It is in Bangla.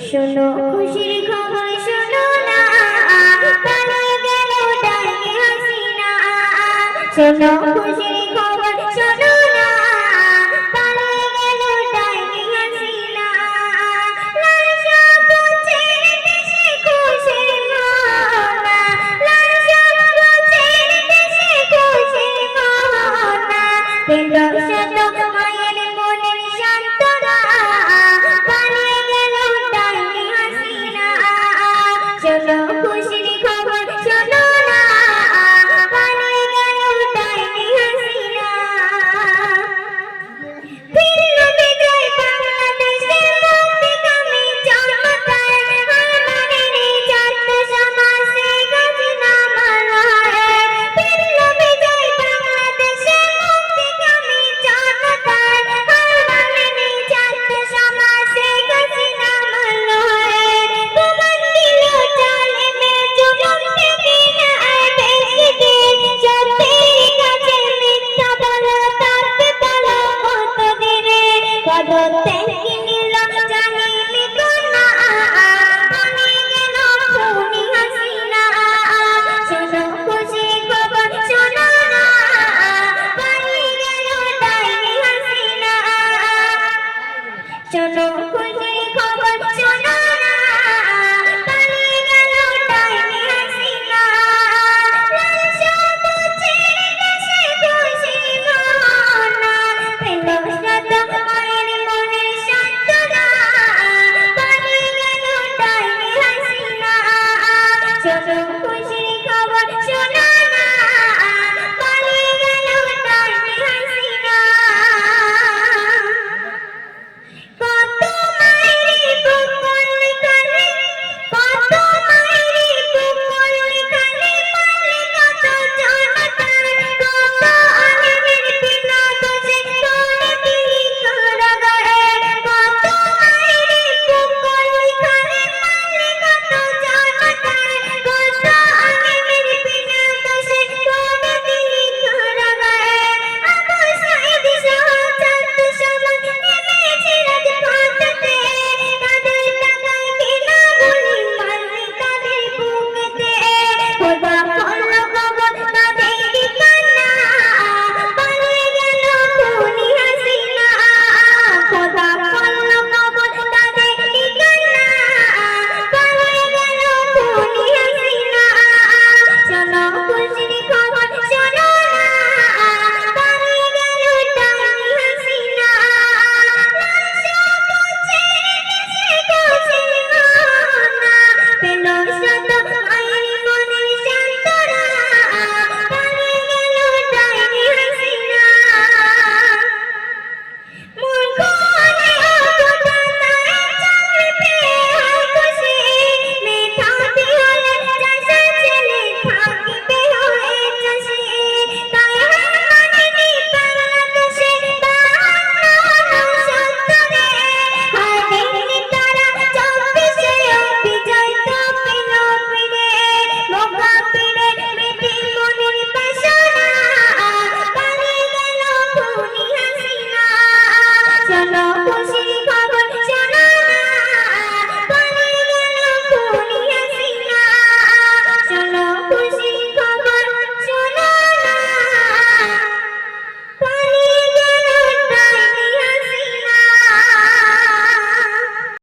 শোনো খুশির খবর শোনো না, পালিয়ে গেল ডাইনি হাসিনা। শোনো খুশির খবর শোনো না, পালিয়ে গেল ডাইনি হাসিনা। লাল সবুজের দেশে খুশির মোহনা, লাল সবুজের দেশে খুশির মোহনা। পেল শত মায়ের মনের সান্ত্বনা, পালিয়ে গেল ডাইনি হাসিনা। শোনো খুশির খবর শোনো না, পালিয়ে গেল ডাইনি হাসিনা। ফিরল বিজয় বাংলাদেশের মুক্তিকামী জনতার, হারমানেনি ছাত্র সমাজ শেখ হাসিনা মানহার। ফিরল বিজয় বাংলাদেশের মুক্তিকামী জনতার, হারমানেনি ছাত্র সমাজ শেখ হাসিনা মানহার। প্রমাণ দিল জালেমের জুলুম থেকে না আর বেশি দিন, সত্যের কাছে মিথ্যা বলা থাকবে বলো কতদিনে। পদত্যাগ নিল জালিমি কন্যা, পালিয়ে গেল খুনি হাসিনা। শোনো খুশির খবর শোনো না, পালিয়ে গেল ডাইনি হাসিনা। শোনো খুশির খবর